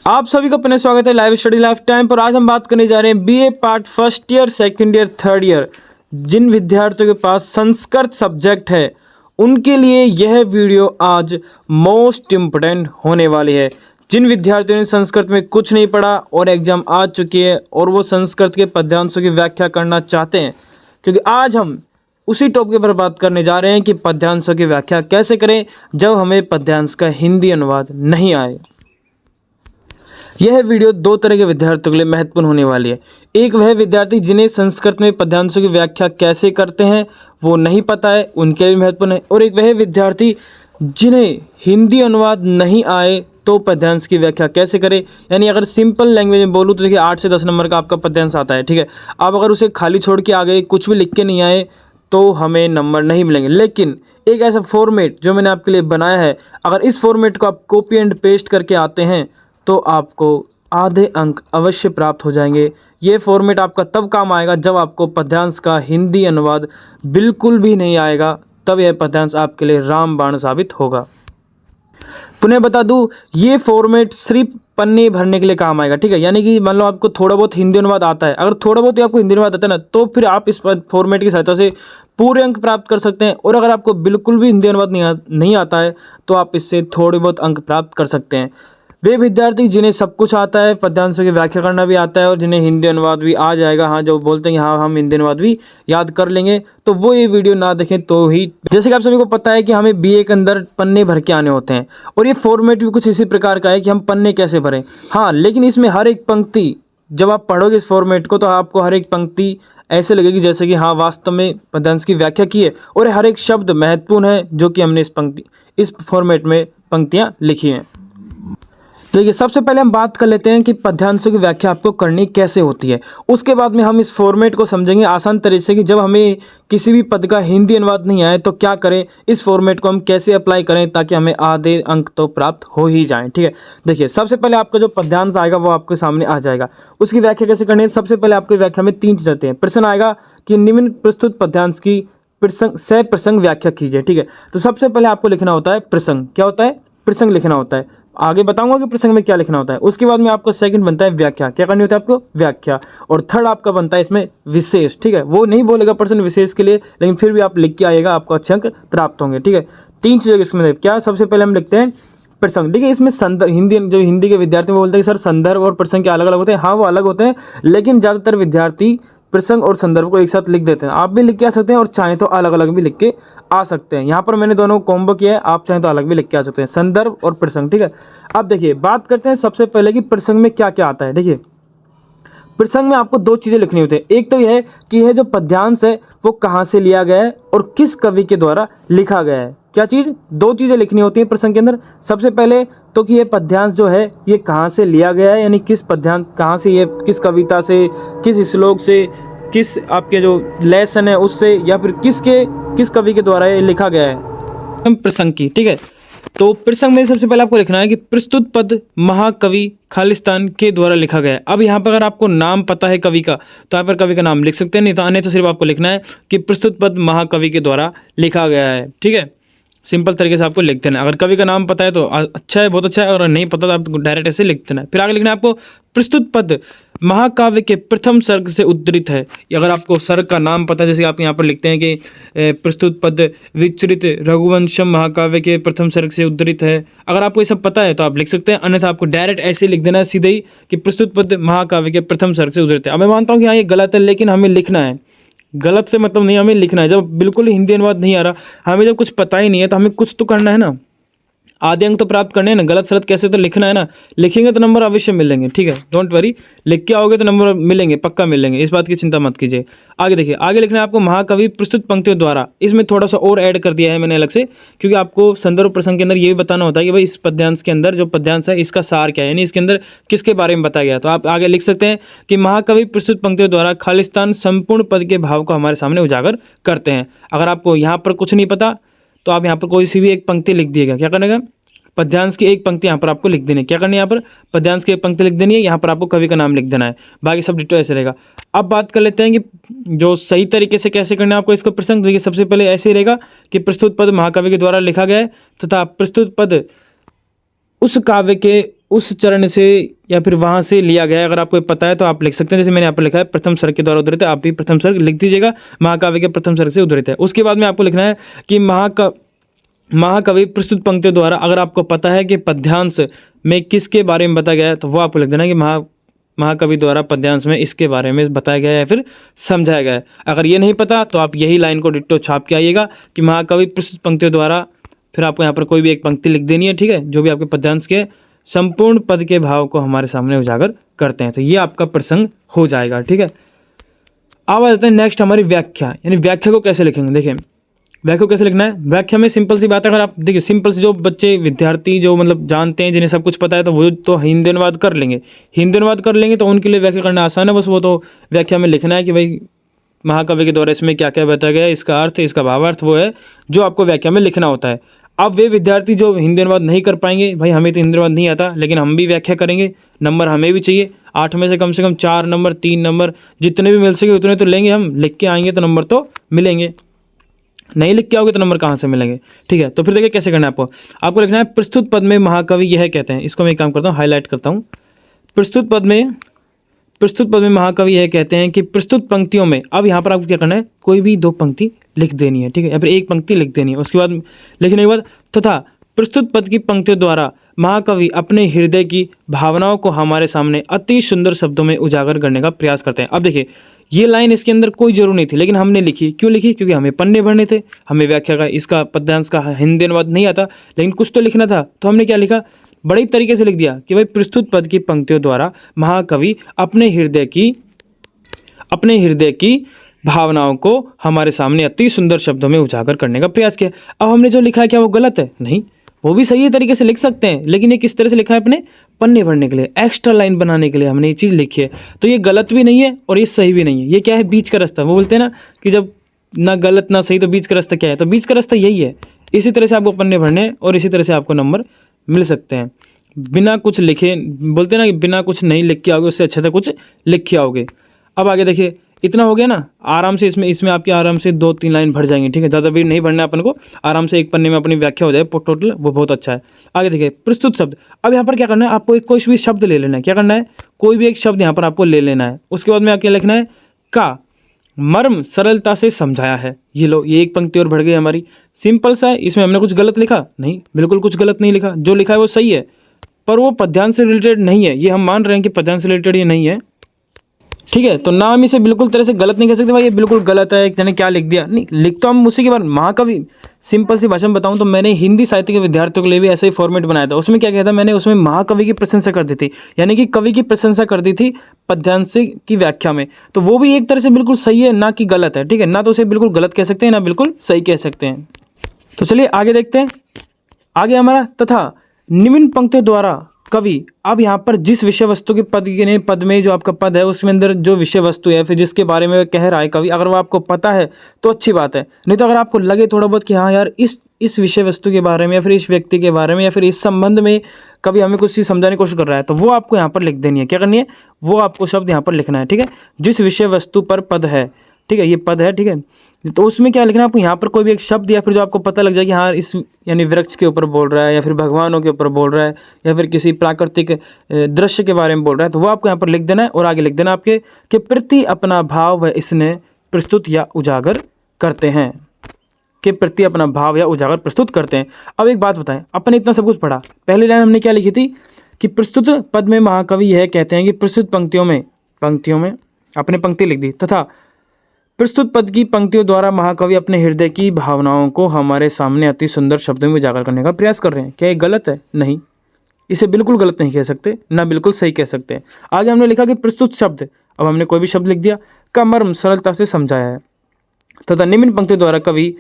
आप सभी का पुनः स्वागत है लाइव स्टडी लाइफ टाइम पर। आज हम बात करने जा रहे हैं BA part first year, second year, third year. जिन विद्यार्थियों के पास संस्कृत सब्जेक्ट है उनके लिए यह वीडियो आज मोस्ट इम्पोर्टेंट होने वाली है। जिन विद्यार्थियों ने संस्कृत में कुछ नहीं पढ़ा और एग्जाम आ चुकी है और वो संस्कृत के पद्यांशों की व्याख्या करना चाहते हैं, क्योंकि आज हम उसी टॉपिक पर बात करने जा रहे हैं कि पद्यांशों की व्याख्या कैसे करें जब हमें पद्यांश का हिंदी अनुवाद नहीं आए। यह वीडियो दो तरह के विद्यार्थियों के लिए महत्वपूर्ण होने वाली है। एक वह विद्यार्थी जिन्हें संस्कृत में पद्यांशों की व्याख्या कैसे करते हैं वो नहीं पता है, उनके लिए महत्वपूर्ण है। और एक वह विद्यार्थी जिन्हें हिंदी अनुवाद नहीं आए तो पद्यांश की व्याख्या कैसे करें। यानी अगर सिंपल लैंग्वेज में बोलूँ तो देखिए 8 से 10 नंबर का आपका पद्यांश आता है, ठीक है। आप अगर उसे खाली छोड़ के आ गए, कुछ भी लिख के नहीं आए तो हमें नंबर नहीं मिलेंगे। लेकिन एक ऐसा फॉर्मेट जो मैंने आपके लिए बनाया है, अगर इस फॉर्मेट को आप कॉपी एंड पेस्ट करके आते हैं तो आपको आधे अंक अवश्य प्राप्त हो जाएंगे। ये फॉर्मेट आपका तब काम आएगा जब आपको पद्यांश का हिंदी अनुवाद बिल्कुल भी नहीं आएगा, तब यह पद्यांश आपके लिए रामबाण साबित होगा। पुनः बता दूं, ये फॉर्मेट सिर्फ पन्ने भरने के लिए काम आएगा, ठीक है। यानी कि मान लो आपको थोड़ा बहुत हिंदी अनुवाद आता है, अगर थोड़ा बहुत आपको हिंदी अनुवाद आता है ना, तो फिर आप इस फॉर्मेट की सहायता से पूरे अंक प्राप्त कर सकते हैं। और अगर आपको बिल्कुल भी हिंदी अनुवाद नहीं आता है तो आप इससे थोड़े बहुत अंक प्राप्त कर सकते हैं। वे विद्यार्थी जिन्हें सब कुछ आता है, पद्यांशों की व्याख्या करना भी आता है और जिन्हें हिंदी अनुवाद भी आ जाएगा, हाँ, जो बोलते हैं हाँ हम हिंदी अनुवाद भी याद कर लेंगे, तो वो ये वीडियो ना देखें तो ही। जैसे कि आप सभी को पता है कि हमें बीए के अंदर पन्ने भर के आने होते हैं और ये फॉर्मेट भी कुछ इसी प्रकार का है कि हम पन्ने कैसे भरें। हाँ, लेकिन इसमें हर एक पंक्ति जब आप पढ़ोगे इस फॉर्मेट को तो आपको हर एक पंक्ति ऐसे लगेगी जैसे कि हाँ वास्तव में पद्यांश की व्याख्या की है और हर एक शब्द महत्वपूर्ण है जो कि हमने इस फॉर्मेट में पंक्तियाँ लिखी हैं। तो देखिए, सबसे पहले हम बात कर लेते हैं कि पद्यांशों की व्याख्या आपको करनी कैसे होती है। उसके बाद में हम इस फॉर्मेट को समझेंगे आसान तरीके से कि जब हमें किसी भी पद का हिंदी अनुवाद नहीं आए तो क्या करें, इस फॉर्मेट को हम कैसे अप्लाई करें ताकि हमें आधे अंक तो प्राप्त हो ही जाएं, ठीक है। देखिए, सबसे पहले आपका जो पद्यांश आएगा वो आपके सामने आ जाएगा। उसकी व्याख्या कैसे करनी है, सबसे पहले आपकी व्याख्या में 3 चीज़ आती हैं। प्रश्न आएगा कि निम्न प्रस्तुत पद्यांश की प्रसंग व्याख्या कीजिए, ठीक है। तो सबसे पहले आपको लिखना होता है प्रसंग। क्या होता है? प्रसंग लिखना होता है। आगे बताऊंगा कि प्रसंग में क्या लिखना होता है। उसके बाद में आपको सेकंड बनता है व्याख्या। क्या करनी होती है आपको? व्याख्या। और थर्ड आपका बनता है इसमें विशेष, ठीक है। वो नहीं बोलेगा पर्सन विशेष के लिए, लेकिन फिर भी आप लिख के आइएगा, आपको अच्छे अंक प्राप्त होंगे, ठीक है। 3 चीज़ें इसमें क्या, सबसे पहले हम लिखते हैं प्रसंग। देखिए, इसमें संदर्भ, हिंदी के विद्यार्थी बोलते हैं कि सर संदर्भ और प्रसंग क्या अलग अलग होते हैं। हाँ, वो अलग होते हैं, लेकिन ज़्यादातर विद्यार्थी प्रसंग और संदर्भ को एक साथ लिख देते हैं। आप भी लिख के आ सकते हैं और चाहें तो अलग अलग भी लिख के आ सकते हैं। यहाँ पर मैंने दोनों कॉम्बो किया है, आप चाहें तो अलग भी लिख के आ सकते हैं, संदर्भ और प्रसंग, ठीक है। अब देखिए, बात करते हैं सबसे पहले कि प्रसंग में क्या क्या आता है। देखिए, प्रसंग में आपको 2 चीज़ें लिखनी होती है। एक तो यह है कि यह जो पद्यांश है वो कहाँ से लिया गया है और किस कवि के द्वारा लिखा गया है। क्या चीज़? 2 चीज़ें लिखनी होती हैं प्रसंग के अंदर। सबसे पहले तो कि ये पद्यांश जो है ये कहाँ से लिया गया है, यानी किस पद्यांश, कहाँ से, ये किस कविता से, किस श्लोक से, किस आपके जो लेसन है उससे, या फिर किस कवि के द्वारा ये लिखा गया है प्रसंग की, ठीक है। तो प्रसंग में सबसे पहले आपको लिखना है कि प्रस्तुत पद महाकवि खालिस्तान के द्वारा लिखा गया है। अब यहाँ पर अगर आपको नाम पता है कवि का तो यहाँ पर कवि का नाम लिख सकते हैं, नहीं तो अन्यथा सिर्फ आपको लिखना है कि प्रस्तुत पद महाकवि के द्वारा लिखा गया है, ठीक है। सिंपल तरीके से आपको लिख देना है। अगर कवि का नाम पता है तो अच्छा है, बहुत अच्छा है, और नहीं पता तो आप डायरेक्ट ऐसे लिख देना है। फिर आगे लिखना है आपको प्रस्तुत पद महाकाव्य के प्रथम सर्ग से उद्धृत है। अगर आपको सर्ग का नाम पता है, जैसे आप यहाँ पर लिखते हैं कि प्रस्तुत पद विचरित रघुवंशम महाकाव्य के प्रथम सर्ग से उद्धृत है, अगर आपको ये सब पता है तो आप लिख सकते हैं, अन्यथा आपको डायरेक्ट ऐसे लिख देना है सीधे ही कि प्रस्तुत पद महाकाव्य के प्रथम सर्ग से उद्धृत है। अब मैं मानता हूँ कि हाँ ये गलत है, लेकिन हमें लिखना है। गलत से मतलब नहीं, हमें लिखना है। जब बिल्कुल हिंदी अनुवाद नहीं आ रहा, हमें जब कुछ पता ही नहीं है तो हमें कुछ तो करना है ना, आधे अंक तो प्राप्त करने हैं ना। गलत सलत कैसे तो लिखना है ना, लिखेंगे तो नंबर अवश्य मिलेंगे, ठीक है। डोंट वरी, लिख के आओगे तो नंबर मिलेंगे, पक्का मिलेंगे, इस बात की चिंता मत कीजिए। आगे देखिए, आगे लिखना है आपको महाकवि प्रस्तुत पंक्तियों द्वारा। इसमें थोड़ा सा और ऐड कर दिया है मैंने अलग से, क्योंकि आपको संदर्भ प्रसंग के अंदर ये भी बताना होता है कि भाई इस पद्यांश के अंदर जो पद्यांश है इसका सार क्या है, यानी इसके अंदर किसके बारे में बताया गया। तो आप आगे लिख सकते हैं कि महाकवि प्रस्तुत पंक्तियों द्वारा खालिस्तान संपूर्ण पद के भाव को हमारे सामने उजागर करते हैं। अगर आपको यहाँ पर कुछ नहीं पता तो आप यहाँ पर कोई सी भी एक पंक्ति लिख दिएगा। क्या करने का? पद्यांश की एक पंक्ति यहाँ पर आपको लिख देनी है। क्या करनी है? यहाँ पर पद्यांश की एक पंक्ति लिख देनी है, यहाँ पर आपको कवि का नाम लिख देना है, बाकी सब डिटेल ऐसे रहेगा। अब बात कर लेते हैं कि जो सही तरीके से कैसे करना है आपको इसको प्रसंग। देखिए, सबसे पहले ऐसे ही रहेगा कि प्रस्तुत पद महाकवि के द्वारा लिखा गया है तथा प्रस्तुत पद उस काव्य के उस चरण से या फिर वहाँ से लिया गया है। अगर आपको पता है तो आप लिख सकते हैं, जैसे मैंने यहाँ पर लिखा है प्रथम सर्ग के द्वारा उद्धृत है, आप भी प्रथम सर्ग लिख दीजिएगा, महाकाव्य के प्रथम सर्ग से उद्धृत है। उसके बाद में आपको लिखना है कि महाकवि प्रस्तुत पंक्तियों द्वारा, अगर आपको पता है कि पद्यांश में किसके बारे में बताया गया है तो वो आपको लिख देना है कि महाकवि द्वारा पद्यांश में इसके बारे में बताया गया है या फिर समझाया गया है। अगर ये नहीं पता तो आप यही लाइन को डिट्टो छाप के आइएगा कि महाकवि प्रस्तुत पंक्तियों द्वारा, फिर आपको यहाँ पर कोई भी एक पंक्ति लिख देनी है, ठीक है, जो भी आपके पद्यांश के संपूर्ण पद के भाव को हमारे सामने उजागर करते हैं। तो ये आपका प्रसंग हो जाएगा, ठीक है। अब आ जाते हैं नेक्स्ट हमारी व्याख्या, यानी व्याख्या को कैसे लिखेंगे। देखिए व्याख्या को कैसे लिखना है। व्याख्या में सिंपल सी बात है, अगर आप देखिए सिंपल से जो बच्चे विद्यार्थी जो मतलब जानते हैं, जिन्हें सब कुछ पता है, तो वो तो हिंदी अनुवाद कर लेंगे। हिंदी अनुवाद कर लेंगे तो उनके लिए व्याख्या करना आसान है। बस वो तो व्याख्या में लिखना है कि भाई महाकवि के द्वारा इसमें क्या क्या बताया गया है, इसका अर्थ, इसका भावार्थ, वो है जो आपको व्याख्या में लिखना होता है। अब वे विद्यार्थी जो हिंदी अनुवाद नहीं कर पाएंगे, भाई हमें तो हिंदी अनुवाद नहीं आता लेकिन हम भी व्याख्या करेंगे, नंबर हमें भी चाहिए, 8 में से कम 4 नंबर, 3 नंबर, जितने भी मिल सके उतने तो लेंगे हम। लिख के आएंगे तो नंबर तो मिलेंगे, नहीं लिख के आओगे तो नंबर कहाँ से मिलेंगे, ठीक है। तो फिर देखिए कैसे करना है आपको लिखना है प्रस्तुत पद में महाकवि यह कहते हैं। इसको मैं एक काम करता हूँ, हाईलाइट करता हूँ। प्रस्तुत पद में महाकवि यह कहते हैं कि प्रस्तुत पंक्तियों में, अब यहाँ पर आपको क्या करना है, कोई भी 2 पंक्ति लिख देनी है, ठीक है, या फिर एक पंक्ति लिख देनी है। उसके बाद लिखने के बाद तथा प्रस्तुत पद की पंक्तियों द्वारा महाकवि अपने हृदय की भावनाओं को हमारे सामने अति सुंदर शब्दों में उजागर करने का प्रयास करते हैं। अब देखिए ये लाइन इसके अंदर कोई जरूर नहीं थी लेकिन हमने लिखी, क्यों लिखी, क्योंकि हमें पन्ने भरने थे, हमें व्याख्या का, इसका पद्यांश का हिंदी अनुवाद नहीं आता लेकिन कुछ तो लिखना था। तो हमने क्या लिखा, बड़े तरीके से लिख दिया कि भाई प्रस्तुत पद की पंक्तियों द्वारा महाकवि अपने हृदय की भावनाओं को हमारे सामने अति सुंदर शब्दों में उजागर करने का प्रयास किया। अब हमने जो लिखा है क्या वो गलत है? नहीं, वो भी सही तरीके से लिख सकते हैं, लेकिन ये किस तरह से लिखा है, अपने पन्ने भरने के लिए, एक्स्ट्रा लाइन बनाने के लिए हमने ये चीज़ लिखी है। तो ये गलत भी नहीं है और ये सही भी नहीं है, ये क्या है, बीच का रास्ता। वो बोलते हैं ना कि जब ना गलत ना सही तो बीच का रास्ता क्या है, तो बीच का रास्ता यही है। इसी तरह से आपको पन्ने भरने और इसी तरह से आपको नंबर मिल सकते हैं। बिना कुछ लिखे, बोलते हैं ना कि बिना कुछ नहीं लिख के आओगे उससे अच्छा था कुछ लिख के आओगे। अब आगे देखिए, इतना हो गया ना, आराम से इसमें आपके आराम से 2-3 लाइन भर जाएंगी, ठीक है, ज़्यादा भी नहीं भरना है अपन को, आराम से एक पन्ने में अपनी व्याख्या हो जाए टोटल, वो बहुत अच्छा है। आगे देखिए प्रस्तुत शब्द। अब यहाँ पर क्या करना है, आपको कोई भी शब्द ले लेना है। क्या करना है, कोई भी एक शब्द यहाँ पर आपको ले लेना है। उसके बाद में आपके लिखना है का मर्म सरलता से समझाया है। ये लो, ये एक पंक्ति और बढ़ गई हमारी, सिंपल सा है। इसमें हमने कुछ गलत लिखा नहीं, बिल्कुल कुछ गलत नहीं लिखा, जो लिखा है वो सही है, पर वो पद्यांश से रिलेटेड नहीं है। ये हम मान रहे हैं कि पद्यांश से रिलेटेड ये नहीं है, ठीक है। तो ना हम इसे बिल्कुल तरह से गलत नहीं कह सकते भाई ये बिल्कुल गलत है, जाने क्या लिख दिया, नहीं, लिख तो हम उसी के बाद महाकवि। सिंपल सी भाषा में बताऊं तो मैंने हिंदी साहित्य के विद्यार्थियों के लिए भी ऐसा ही फॉर्मेट बनाया था। उसमें क्या किया था मैंने, उसमें महाकवि की प्रशंसा कर दी थी, यानी कि कवि की प्रशंसा कर दी थी पद्यांश की व्याख्या में। तो वो भी एक तरह से बिल्कुल सही है, ना कि गलत है, ठीक है। ना तो उसे बिल्कुल गलत कह सकते हैं, ना बिल्कुल सही कह सकते हैं। तो चलिए आगे देखते हैं। आगे हमारा तथा निम्न पंक्तियों द्वारा कवि, अब यहाँ पर जिस विषय वस्तु के पद में जो आपका पद है उसमें अंदर जो विषय वस्तु है, फिर जिसके बारे में कह रहा है कवि, अगर वो आपको पता है तो अच्छी बात है। नहीं तो अगर आपको लगे थोड़ा बहुत कि हाँ यार इस विषय वस्तु के बारे में या फिर इस व्यक्ति के बारे में या फिर इस संबंध में कभी हमें कुछ चीज़ समझाने की कोशिश कर रहा है, तो वो आपको यहाँ पर लिख देनी है। क्या करनी है, वो आपको शब्द यहाँ पर लिखना है, ठीक है। जिस विषय वस्तु पर पद है, ठीक है, ये पद है, ठीक है। तो उसमें क्या लिखना है आपको, यहाँ पर कोई भी एक शब्द या फिर जो आपको पता लग जाए कि हाँ इस यानी वृक्ष के ऊपर बोल रहा है या फिर भगवानों के ऊपर बोल रहा है या फिर किसी प्राकृतिक दृश्य के बारे में बोल रहा है, तो वो आपको यहाँ पर लिख देना है। और आगे लिख देना आपके के प्रति अपना भाव व इसने प्रस्तुत या उजागर करते हैं, के प्रति अपना भाव या उजागर प्रस्तुत करते हैं। अब एक बात बताएं, अपन इतना सब कुछ पढ़ा, पहली लाइन हमने क्या लिखी थी कि प्रस्तुत पद में महाकवि यह कहते हैं कि प्रस्तुत पंक्तियों में अपने पंक्ति लिख दी, तथा प्रस्तुत पद की पंक्तियों द्वारा महाकवि अपने हृदय की भावनाओं को हमारे सामने अति सुंदर शब्दों में उजागर करने का प्रयास कर रहे हैं। क्या ये गलत है? नहीं, इसे बिल्कुल गलत नहीं कह सकते, ना बिल्कुल सही कह सकते हैं। आगे हमने लिखा कि प्रस्तुत शब्द, अब हमने कोई भी शब्द लिख दिया, का मर्म सरलता से समझाया है, तथा निम्न पंक्ति द्वारा कवि,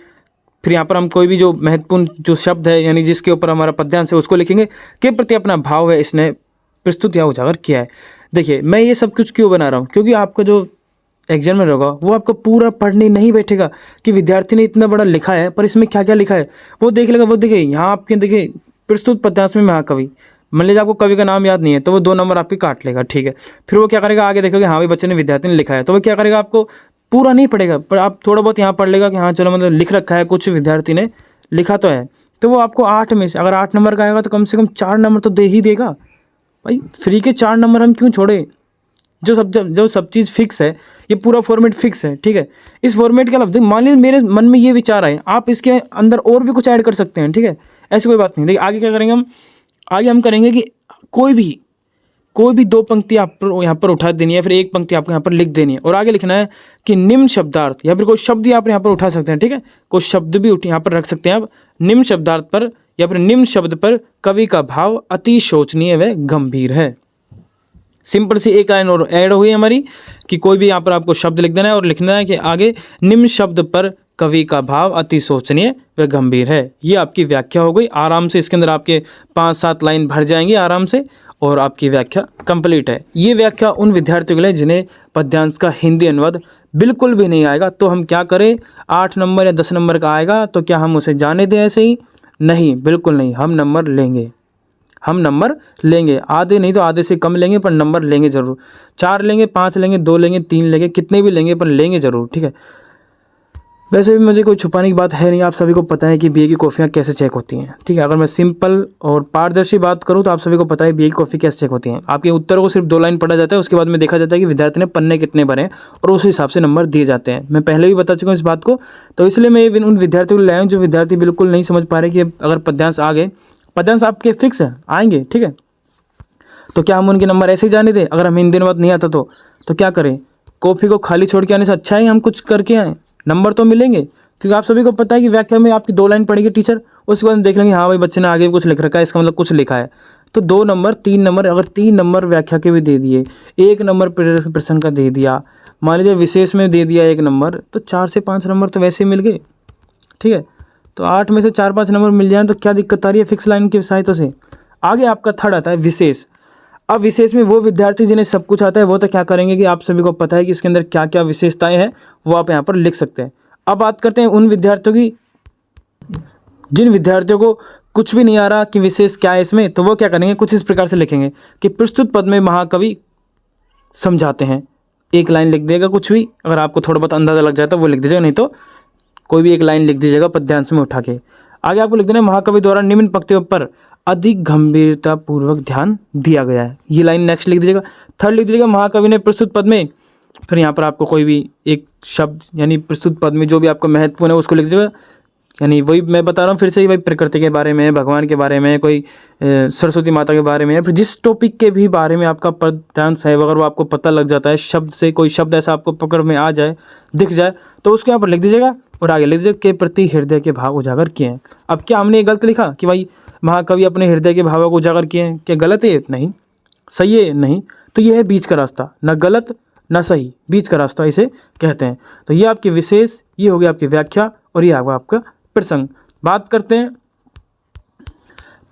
फिर यहाँ पर हम कोई भी जो महत्वपूर्ण जो शब्द है यानी जिसके ऊपर हमारा पद्यांश है उसको लिखेंगे, के प्रति अपना भाव है इसने प्रस्तुत या उजागर किया है। देखिए मैं ये सब कुछ क्यों बना रहा हूँ, क्योंकि आपका जो एग्जामिनर होगा वो आपको पूरा पढ़ने नहीं बैठेगा कि विद्यार्थी ने इतना बड़ा लिखा है पर इसमें क्या क्या लिखा है वो देख लेगा। वो देखिए यहाँ आपके देखिए प्रस्तुत पद्यांश में महाकवि, मान लीजिए आपको कवि का नाम याद नहीं है तो वो 2 नंबर आपके काट लेगा, ठीक है। फिर वो क्या करेगा, आगे देखोगे हाँ भाई बच्चे ने विद्यार्थी ने लिखा है, तो वो क्या करेगा, आपको पूरा नहीं पढ़ेगा पर आप थोड़ा बहुत यहाँ पढ़ लेगा कि हाँ चलो मतलब लिख रखा है, कुछ विद्यार्थी ने लिखा तो है, तो वो आपको 8 में से अगर 8 नंबर का आएगा तो कम से कम 4 नंबर तो दे ही देगा। भाई फ्री के 4 नंबर हम क्यों छोड़े? जो सब चीज़ फिक्स है, ये पूरा फॉर्मेट फिक्स है, ठीक है। इस फॉर्मेट के अलावा मान लीजिए मेरे मन में ये विचार आए, आप इसके अंदर और भी कुछ ऐड कर सकते हैं, ठीक है। ऐसी कोई बात नहीं। देखिए आगे क्या करेंगे हम, आगे हम करेंगे कि कोई भी 2 पंक्ति आप यहाँ पर उठा देनी है, फिर 1 पंक्ति आपको यहाँ पर लिख देनी है और आगे लिखना है कि निम्न शब्दार्थ, या फिर कोई शब्द आप यहाँ पर उठा सकते हैं, ठीक है। कोई शब्द भी यहाँ पर रख सकते हैं आप। निम्न शब्दार्थ पर या फिर निम्न शब्द पर कवि का भाव अति शोचनीय व गंभीर है। सिंपल सी एक लाइन और ऐड हुई हमारी कि कोई भी यहाँ पर आपको शब्द लिख देना है और लिखना है कि आगे निम्न शब्द पर कवि का भाव अति शोचनीय व गंभीर है। ये आपकी व्याख्या हो गई। आराम से इसके अंदर आपके 5-7 लाइन भर जाएंगे आराम से और आपकी व्याख्या कंप्लीट है। ये व्याख्या उन विद्यार्थियों के लिए जिन्हें पद्यांश का हिंदी अनुवाद बिल्कुल भी नहीं आएगा। तो हम क्या करें, 8 नंबर या 10 नंबर का आएगा तो क्या हम उसे जाने दें ऐसे ही? नहीं, बिल्कुल नहीं। हम नंबर लेंगे, आधे नहीं तो आधे से कम लेंगे, पर नंबर लेंगे ज़रूर। 4 लेंगे, 5 लेंगे, 2 लेंगे, 3 लेंगे, कितने भी लेंगे पर लेंगे ज़रूर, ठीक है। वैसे भी मुझे कोई छुपाने की बात है नहीं, आप सभी को पता है कि बीए की कॉफ़ियाँ कैसे चेक होती हैं, ठीक है। अगर मैं सिंपल और पारदर्शी बात करूँ तो आप सभी को पता है बीए की कॉफ़ी कैसे चेक होती हैं। आपके उत्तरों को सिर्फ 2 लाइन पढ़ा जाता है, उसके बाद में देखा जाता है कि विद्यार्थी ने पन्ने कितने भरे और उस हिसाब से नंबर दिए जाते हैं। मैं पहले भी बता चुका हूँ इस बात को, तो इसलिए मैं उन विद्यार्थियों को लाया हूँ जो विद्यार्थी बिल्कुल नहीं समझ पा रहे कि अगर पद्यांश आ गए, पद्यांश आपके फिक्स है आएंगे, ठीक है। तो क्या हम उनके नंबर ऐसे ही जाने दें? अगर हम हिंदी अनुवाद नहीं आता तो क्या करें? कॉफ़ी को खाली छोड़ के आने से अच्छा है हम कुछ करके आएँ, नंबर तो मिलेंगे। क्योंकि आप सभी को पता है कि व्याख्या में आपकी 2 लाइन पढ़ेगी टीचर, उसके बाद देख लेंगे हाँ भाई बच्चे ने आगे भी कुछ लिख रखा है, इसका मतलब कुछ लिखा है। तो 2 नंबर 3 नंबर, अगर 3 नंबर व्याख्या के भी दे दिए, 1 नंबर प्रसंग का दे दिया, मान लीजिए विशेष में दे दिया 1 नंबर, तो 4 से 5 नंबर तो वैसे ही मिल गए, ठीक है। तो 8 में से 4-5 नंबर मिल जाए तो क्या दिक्कत आ रही है फिक्स लाइन की सहायता से। आगे आपका थर्ड आता है विशेष। अब विशेष में वो विद्यार्थी जिन्हें सब कुछ आता है वो तो क्या करेंगे कि आप सभी को पता है कि इसके अंदर क्या क्या विशेषताएं हैं, वो आप यहाँ पर लिख सकते हैं। अब बात करते हैं उन विद्यार्थियों की जिन विद्यार्थियों को कुछ भी नहीं आ रहा कि विशेष क्या है इसमें, तो वो क्या करेंगे, कुछ इस प्रकार से लिखेंगे कि प्रस्तुत पद में महाकवि समझाते हैं। 1 लाइन लिख देगा, कुछ भी अगर आपको थोड़ा बहुत अंदाजा लग जाता है वो लिख दीजिएगा, नहीं तो कोई भी 1 लाइन लिख दीजिएगा पद्यांश में उठा के। आगे आपको लिख देना है महाकवि द्वारा निम्न पंक्तियों पर अधिक गंभीरता पूर्वक ध्यान दिया गया है। ये लाइन नेक्स्ट लिख दीजिएगा। थर्ड लिख दीजिएगा महाकवि ने प्रस्तुत पद में, फिर यहाँ पर आपको कोई भी एक शब्द यानी प्रस्तुत पद में जो भी आपको महत्वपूर्ण है उसको लिख दीजिएगा। यानी वही मैं बता रहा हूँ फिर से ही, भाई प्रकृति के बारे में, भगवान के बारे में, कोई सरस्वती माता के बारे में, फिर जिस टॉपिक के भी बारे में आपका पद्यांश है, अगर वो आपको पता लग जाता है शब्द से, कोई शब्द ऐसा आपको पकड़ में आ जाए, दिख जाए, तो उसको यहाँ पर लिख दीजिएगा और आगे लिख दीजिएगा के प्रति हृदय के भाव उजागर किए हैं। अब क्या हमने ये गलत लिखा कि भाई महाकवि अपने हृदय के भावों को उजागर किए हैं? क्या गलत है? नहीं। सही है? नहीं। तो ये है बीच का रास्ता, ना गलत ना सही, बीच का रास्ता इसे कहते हैं। तो ये आपकी विशेष, ये हो गया आपकी व्याख्या और ये आपका प्रसंग। बात करते हैं,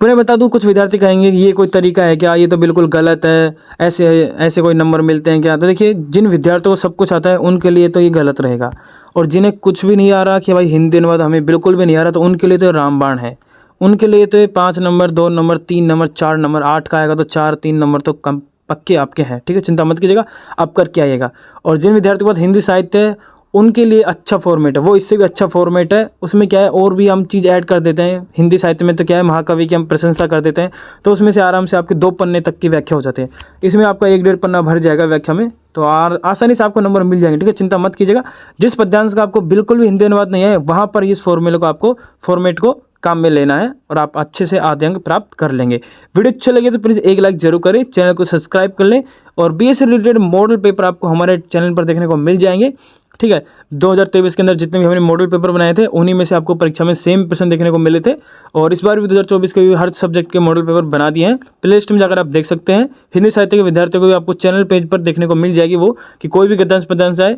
पुनः बता दूं, कुछ विद्यार्थी कहेंगे कि ये कोई तरीका है क्या, ये तो बिल्कुल गलत है, ऐसे कोई नंबर मिलते हैं क्या? तो देखिए, जिन विद्यार्थियों को सब कुछ आता है उनके लिए तो ये गलत रहेगा, और जिन्हें कुछ भी नहीं आ रहा कि भाई हिंदी अनुवाद हमें बिल्कुल भी नहीं आ रहा, तो उनके लिए तो रामबाण है। उनके लिए तो 5 नंबर, 2 नंबर, 3 नंबर, 4 नंबर, 8 का आएगा तो 4-3 नंबर तो कम पक्के आपके हैं, ठीक है, चिंता मत कीजिएगा, आप करके आइएगा। और जिन विद्यार्थियों के पास हिंदी साहित्य है उनके लिए अच्छा फॉर्मेट है, वो इससे भी अच्छा फॉर्मेट है। उसमें क्या है, और भी हम चीज़ ऐड कर देते हैं। हिंदी साहित्य में तो क्या है, महाकवि की हम प्रशंसा कर देते हैं, तो उसमें से आराम से आपके 2 पन्ने तक की व्याख्या हो जाती है। इसमें आपका 1-1.5 पन्ना भर जाएगा व्याख्या में, तो आसानी से आपको नंबर मिल जाएंगे, ठीक है, चिंता मत कीजिएगा। जिस पद्यांश का आपको बिल्कुल भी हिंदी अनुवाद नहीं है, वहाँ पर इस फॉर्मूले को आपको फॉर्मेट को काम में लेना है और आप अच्छे से आधे अंक प्राप्त कर लेंगे। वीडियो अच्छा लगे तो प्लीज़ 1 लाइक जरूर करें, चैनल को सब्सक्राइब कर लें, और बीए से रिलेटेड मॉडल पेपर आपको हमारे चैनल पर देखने को मिल जाएंगे, ठीक है। 2023 के अंदर जितने भी हमने मॉडल पेपर बनाए थे उन्हीं में से आपको परीक्षा में सेम प्रश्न देखने को मिले थे, और इस बार भी 2024 के भी हर सब्जेक्ट के मॉडल पेपर बना दिए हैं। प्ले लिस्ट में जाकर आप देख सकते हैं। हिंदी साहित्य के विद्यार्थियों को भी आपको चैनल पेज पर देखने को मिल जाएगी वो, कि कोई भी गद्यांश पद्यांश आए,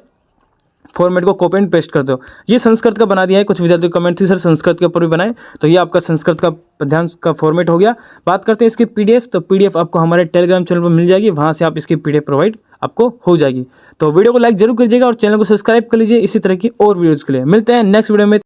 फॉर्मेट को कॉपी एंड पेस्ट कर दो। ये संस्कृत का बना दिया है, कुछ विद्यार्थी कमेंट थी सर संस्कृत के ऊपर भी बनाए, तो ये आपका संस्कृत का पद्यांश का फॉर्मेट हो गया। बात करते हैं इसकी पीडीएफ, तो पीडीएफ आपको हमारे टेलीग्राम चैनल पर मिल जाएगी, वहाँ से आप इसकी पीडीएफ प्रोवाइड आपको हो जाएगी। तो वीडियो को लाइक जरूर कीजिएगा और चैनल को सब्सक्राइब कर लीजिए इसी तरह की और वीडियोज़ के लिए। मिलते हैं नेक्स्ट वीडियो में।